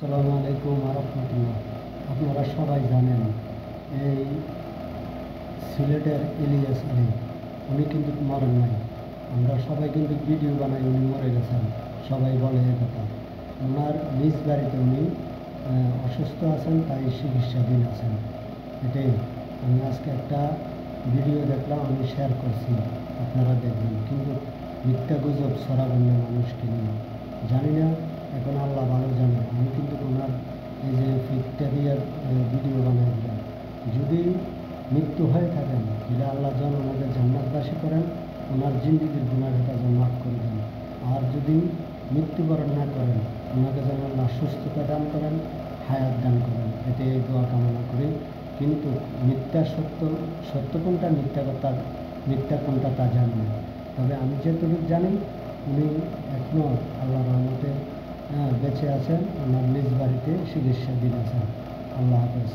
আসসালামু আলাইকুম রহমতুল্লাহ। আপনারা সবাই জানেন এই সিলেটের ইলিয়াস আলী উনি কিন্তু মরেন নাই। আমরা সবাই কিন্তু ভিডিও বানাই উনি মরে গেছেন, সবাই বলে এ কথা। ওনার নিজ বাড়িতে উনি অসুস্থ আছেন, তাই চিকিৎসাধীন আছেন। এটাই আমি আজকে একটা ভিডিও দেখলাম, আমি শেয়ার করছি, আপনারা দেখবেন। কিন্তু মিথ্যা গুজব ছড়াবেন না মানুষকে নিয়ে। জানি না, এখন আল্লাহ ভালো জানে। আমি কিন্তু ওনার এই যে ফিটটা দিয়ে ভিডিও বানাই দিলাম। যদি মৃত্যু হয়ে থাকেন তাহলে আল্লাহ যেন ওনাদের জান্নাতবাসী করেন, ওনার জিন্দিগির গুনাহটা যেন মাফ করে দেন। আর যদি মৃত্যুবরণ না করেন, ওনাকে যেন আল্লাহ সুস্থতা দান করেন, হায়াত দান করেন, এতে দোয়া কামনা করি। কিন্তু সত্য কোনটা, মিথ্যা কোনটা তা জানি না। তবে আমি যেটুকু জানি, উনি এখনও আল্লাহর রহমতে বেঁচে আছেন, ওনার নিজ বাড়িতে চিকিৎসাধীন আছেন। আল্লাহ হাফেজ।